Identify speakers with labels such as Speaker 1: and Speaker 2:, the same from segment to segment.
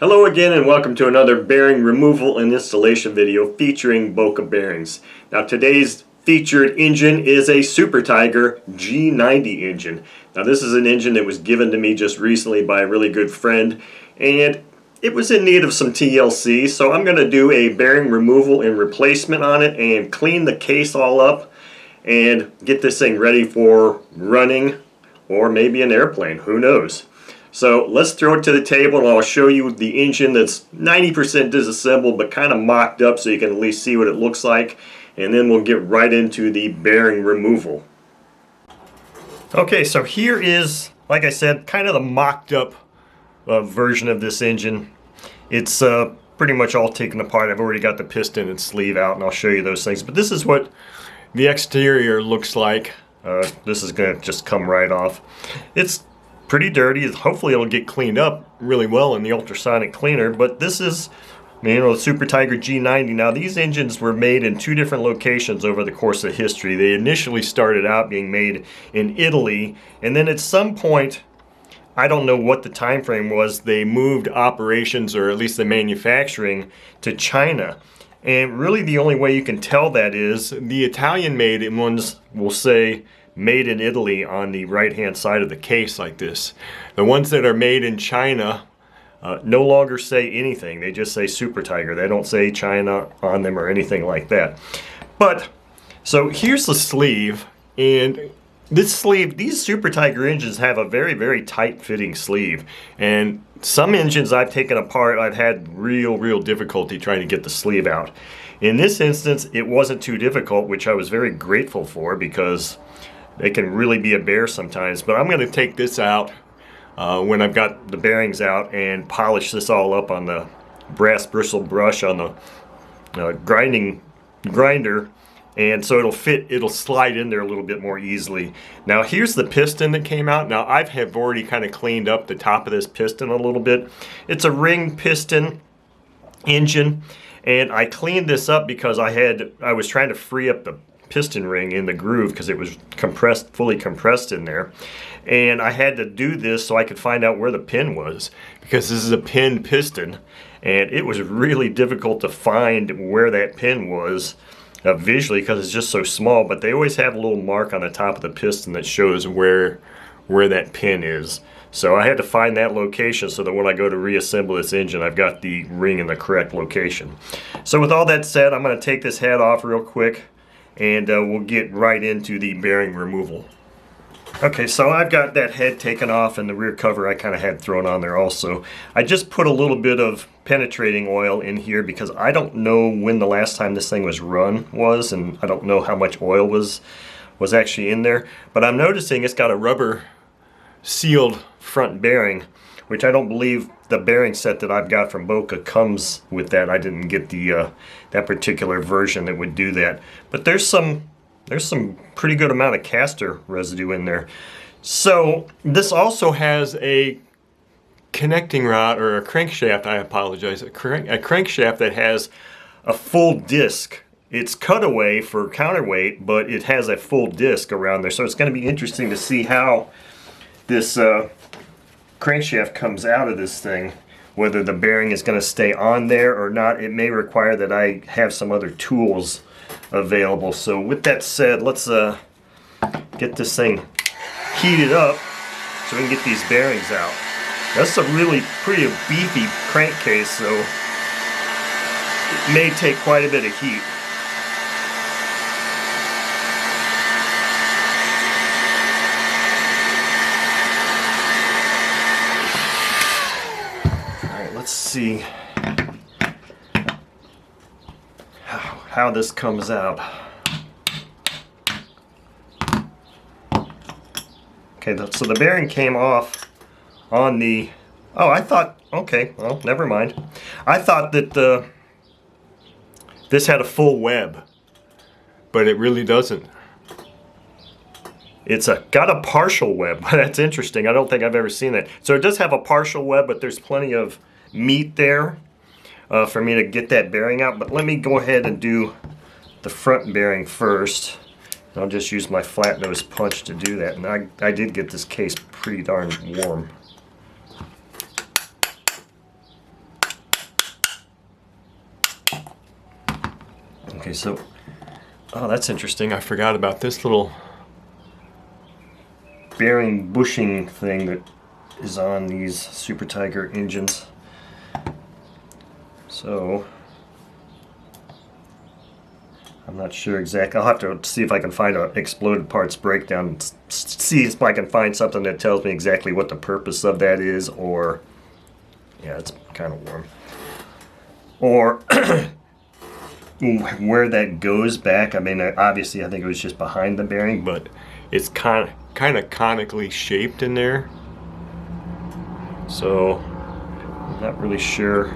Speaker 1: Hello again and welcome to another bearing removal and installation video featuring Boca bearings. Now today's featured engine is a Super Tiger G90 engine. Now this is an engine that was given to me just recently by a really good friend, and it was in need of some TLC, so I'm going to do a bearing removal and replacement on it and clean the case all up and get this thing ready for running or maybe an airplane, who knows. So let's throw it to the table and I'll show you the engine that's 90% disassembled but kind of mocked up so you can at least see what it looks like, and then we'll get right into the bearing removal. Okay, so here is, like I said, kind of the mocked up version of this engine. It's pretty much all taken apart. I've already got the piston and sleeve out and I'll show you those things, but this is what the exterior looks like. This is going to just come right off. It's pretty dirty. Hopefully it'll get cleaned up really well in the ultrasonic cleaner, but this is, the Super Tiger G90. Now these engines were made in two different locations over the course of history. They initially started out being made in Italy, and then at some point, I don't know what the time frame was, they moved operations, or at least the manufacturing, to China. And really the only way you can tell that is the Italian made ones will say made in Italy on the right hand side of the case like this. The ones that are made in China no longer say anything. They just say Super Tiger. They don't say China on them or anything like that. But so here's the sleeve, and this sleeve, these Super Tiger engines have a very tight fitting sleeve, and some engines I've taken apart, I've had real difficulty trying to get the sleeve out. In this instance it wasn't too difficult, which I was very grateful for, because they can really be a bear sometimes. But I'm going to take this out when I've got the bearings out and polish this all up on the brass bristle brush on the grinder, and so it'll fit, it'll slide in there a little bit more easily. Now here's the piston that came out. Now I have already kind of cleaned up the top of this piston a little bit. It's a ring piston engine, and I cleaned this up because I was trying to free up the piston ring in the groove because it was compressed, fully compressed in there, and I had to do this so I could find out where the pin was, because this is a pin piston and it was really difficult to find where that pin was visually because it's just so small. But they always have a little mark on the top of the piston that shows where that pin is. So I had to find that location so that when I go to reassemble this engine, I've got the ring in the correct location. So with all that said, I'm going to take this head off real quick and we'll get right into the bearing removal. Okay, so I've got that head taken off, and the rear cover I kind of had thrown on there also. I just put a little bit of penetrating oil in here because I don't know when the last time this thing was run was, and I don't know how much oil was actually in there. But I'm noticing it's got a rubber sealed front bearing, which I don't believe the bearing set that I've got from Boca comes with that. I didn't get the that particular version that would do that. But there's some pretty good amount of caster residue in there. So this also has a connecting rod, or a crankshaft, I apologize, a crankshaft that has a full disc. It's cutaway for counterweight, but it has a full disc around there. So it's going to be interesting to see how this crankshaft comes out of this thing, whether the bearing is going to stay on there or not. It may require that I have some other tools available. So with that said, let's get this thing heated up so we can get these bearings out. That's a really pretty beefy crankcase, so it may take quite a bit of heat. Let's see how this comes out. Okay, so the bearing came off on the, oh, I thought, okay, well, never mind. I thought that this had a full web, but it really doesn't. It's got a partial web. That's interesting. I don't think I've ever seen that. So it does have a partial web, but there's plenty of meat there for me to get that bearing out. But let me go ahead and do the front bearing first. I'll just use my flat nose punch to do that. And I did get this case pretty darn warm. Okay, so, oh, that's interesting. I forgot about this little bearing bushing thing that is on these Super Tiger engines. So, I'm not sure exactly. I'll have to see if I can find an exploded parts breakdown and see if I can find something that tells me exactly what the purpose of that is, or, yeah, it's kind of warm, or where that goes back. I mean, obviously I think it was just behind the bearing, but it's kind of conically shaped in there. So I'm not really sure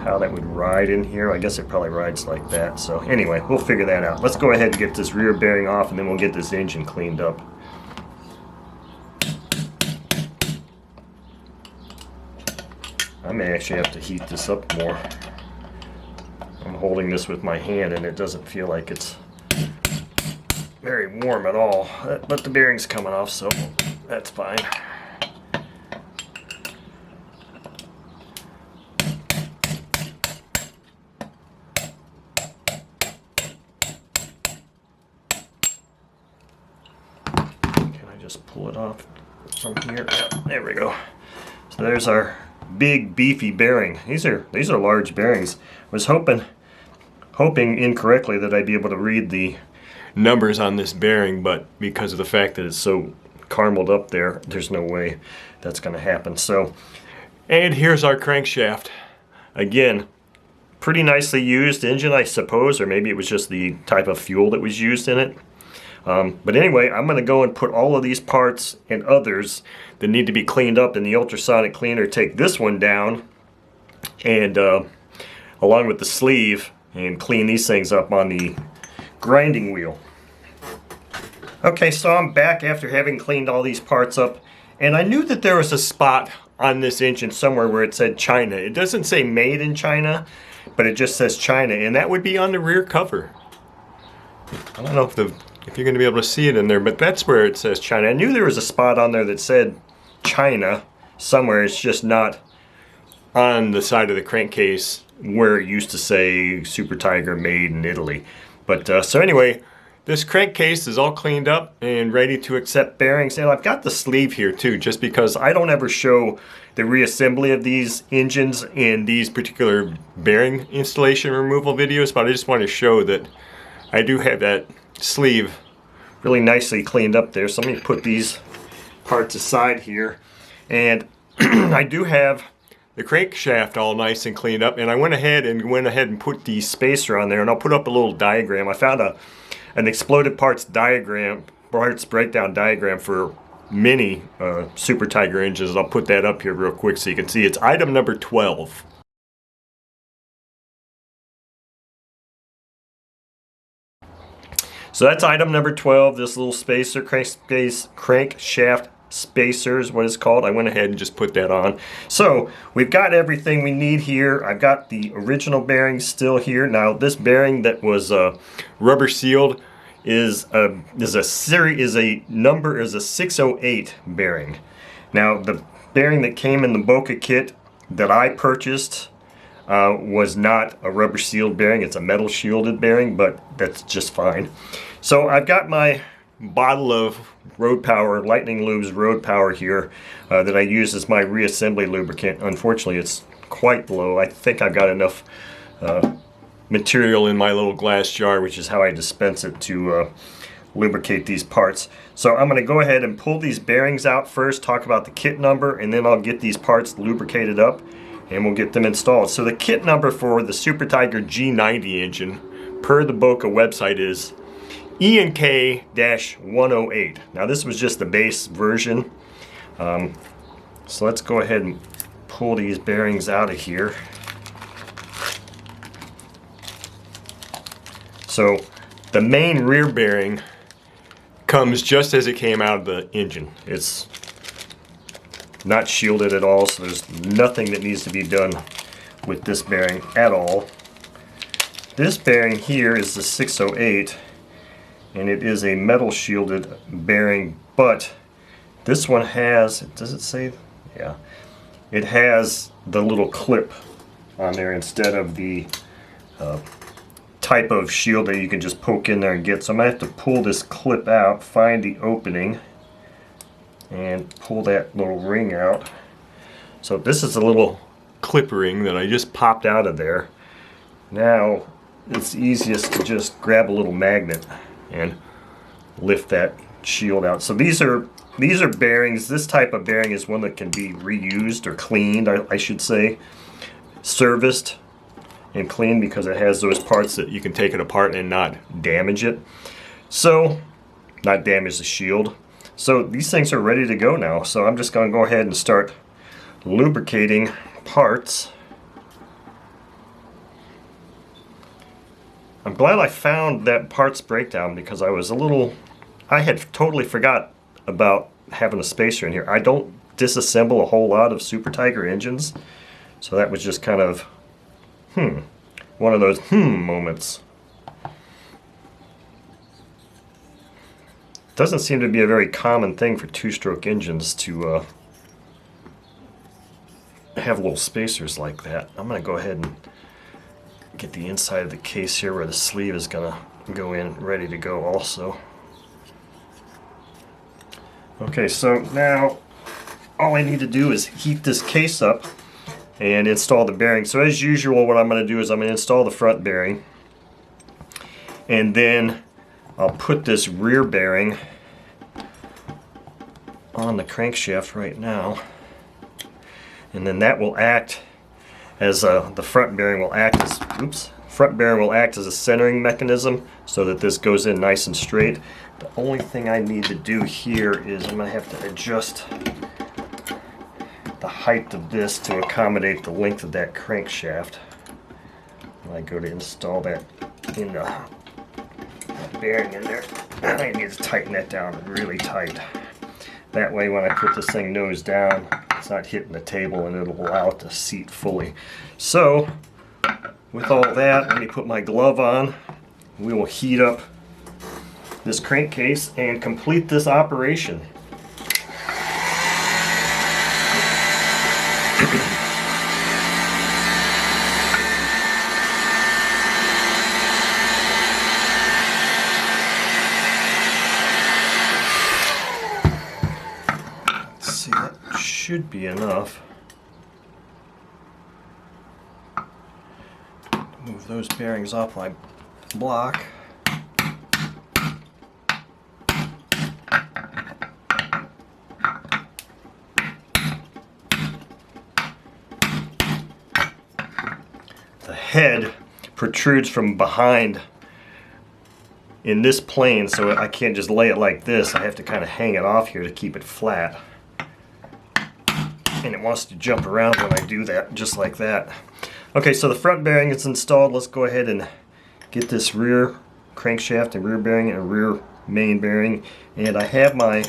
Speaker 1: how that would ride in here. I guess it probably rides like that. So anyway, we'll figure that out. Let's go ahead and get this rear bearing off, and then we'll get this engine cleaned up. I may actually have to heat this up more. I'm holding this with my hand and it doesn't feel like it's very warm at all. But the bearing's coming off, so that's fine. Just pull it off from here. There we go. So there's our big beefy bearing. These are large bearings. I was hoping incorrectly that I'd be able to read the numbers on this bearing, but because of the fact that it's so carameled up there, there's no way that's going to happen. So, and here's our crankshaft. Again, pretty nicely used engine, I suppose, or maybe it was just the type of fuel that was used in it. But anyway, I'm going to go and put all of these parts and others that need to be cleaned up in the ultrasonic cleaner. Take this one down and along with the sleeve, and clean these things up on the grinding wheel. Okay, so I'm back after having cleaned all these parts up, and I knew that there was a spot on this engine somewhere where it said China. It doesn't say made in China, but it just says China, and that would be on the rear cover. I don't know if you're going to be able to see it in there, but that's where it says China. I knew there was a spot on there that said China somewhere. It's just not on the side of the crankcase where it used to say Super Tiger made in Italy. But so anyway, this crankcase is all cleaned up and ready to accept bearings. And I've got the sleeve here too, just because I don't ever show the reassembly of these engines in these particular bearing installation removal videos, but I just want to show that I do have that sleeve really nicely cleaned up there. So let me put these parts aside here, and I do have the crankshaft all nice and cleaned up, and I went ahead and put the spacer on there, and I'll put up a little diagram. I found an exploded parts breakdown diagram for many Super Tiger engines. I'll put that up here real quick so you can see. It's item number 12. So that's item number 12, this little spacer, crankshaft spacer is what it's called. I went ahead and just put that on. So we've got everything we need here. I've got the original bearings still here. Now this bearing that was rubber sealed is a 608 bearing. Now the bearing that came in the Boca kit that I purchased was not a rubber sealed bearing. It's a metal shielded bearing, but that's just fine. So I've got my bottle of Road Power, Lightning Lubes Road Power here that I use as my reassembly lubricant. Unfortunately, it's quite low. I think I've got enough material in my little glass jar, which is how I dispense it to lubricate these parts. So I'm going to go ahead and pull these bearings out first, talk about the kit number, and then I'll get these parts lubricated up and we'll get them installed. So the kit number for the Super Tiger G90 engine per the Boca website is ENK-108. Now this was just the base version. So let's go ahead and pull these bearings out of here. So the main rear bearing comes just as it came out of the engine. It's not shielded at all, so there's nothing that needs to be done with this bearing at all. This bearing here is the 608, and it is a metal shielded bearing, but this one has, does it say? Yeah. It has the little clip on there instead of the type of shield that you can just poke in there and get. So I'm going to have to pull this clip out, find the opening, and pull that little ring out. So this is a little clip ring that I just popped out of there. Now it's easiest to just grab a little magnet and lift that shield out. So these are bearings. This type of bearing is one that can be reused or cleaned, I should say, serviced and cleaned, because it has those parts that you can take it apart and not damage it. So, not damage the shield. So these things are ready to go now. So I'm just going to go ahead and start lubricating parts. I'm glad I found that parts breakdown, because I had totally forgot about having a spacer in here. I don't disassemble a whole lot of Super Tiger engines, so that was just kind of one of those moments. Doesn't seem to be a very common thing for two-stroke engines to have little spacers like that. I'm going to go ahead and get the inside of the case here where the sleeve is going to go in, ready to go also. Okay, so now all I need to do is heat this case up and install the bearing. So as usual, what I'm going to do is I'm going to install the front bearing, and then I'll put this rear bearing on the crankshaft right now, and then that will act as the front bearing will act as a centering mechanism, so that this goes in nice and straight. The only thing I need to do here is I'm going to have to adjust the height of this to accommodate the length of that crankshaft. When I go to install that in the bearing in there, I need to tighten that down really tight. That way when I put this thing nose down, it's not hitting the table, and it'll allow it to seat fully. So with all that, let me put my glove on. We will heat up this crankcase and complete this operation. Let's see, that should be enough. Move those bearings off my block. The head protrudes from behind in this plane, so I can't just lay it like this. I have to kind of hang it off here to keep it flat. And it wants to jump around when I do that, just like that. Okay, so the front bearing is installed. Let's go ahead and get this rear crankshaft and rear bearing and rear main bearing. And I have my,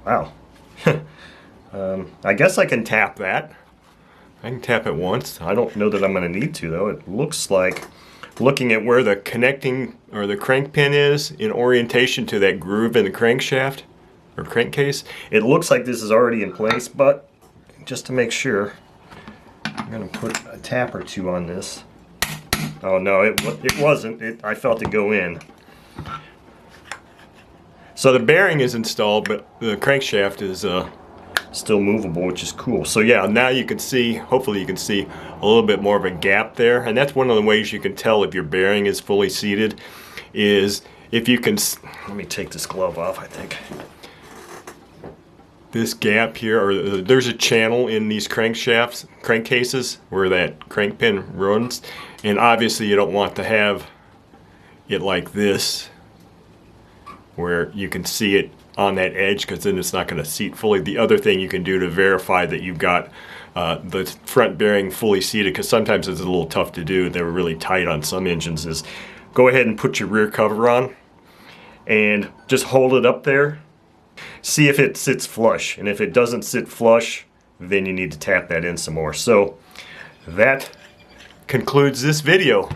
Speaker 1: wow. I guess I can tap that. I can tap it once. I don't know that I'm going to need to, though. It looks like, looking at where the connecting or the crank pin is in orientation to that groove in the crankshaft or crankcase, it looks like this is already in place, but just to make sure, I'm going to put a tap or two on this. Oh no, it wasn't. I felt it go in. So the bearing is installed, but the crankshaft is still movable, which is cool. So yeah, now you can see, hopefully you can see a little bit more of a gap there, and that's one of the ways you can tell if your bearing is fully seated, is if you can, let me take this glove off, I think. This gap here, or there's a channel in these crankshafts, crankcases, where that crank pin runs, and obviously you don't want to have it like this, where you can see it on that edge, because then it's not going to seat fully. The other thing you can do to verify that you've got the front bearing fully seated, because sometimes it's a little tough to do, they're really tight on some engines, is go ahead and put your rear cover on and just hold it up there. See if it sits flush, and if it doesn't sit flush, then you need to tap that in some more. So that concludes this video.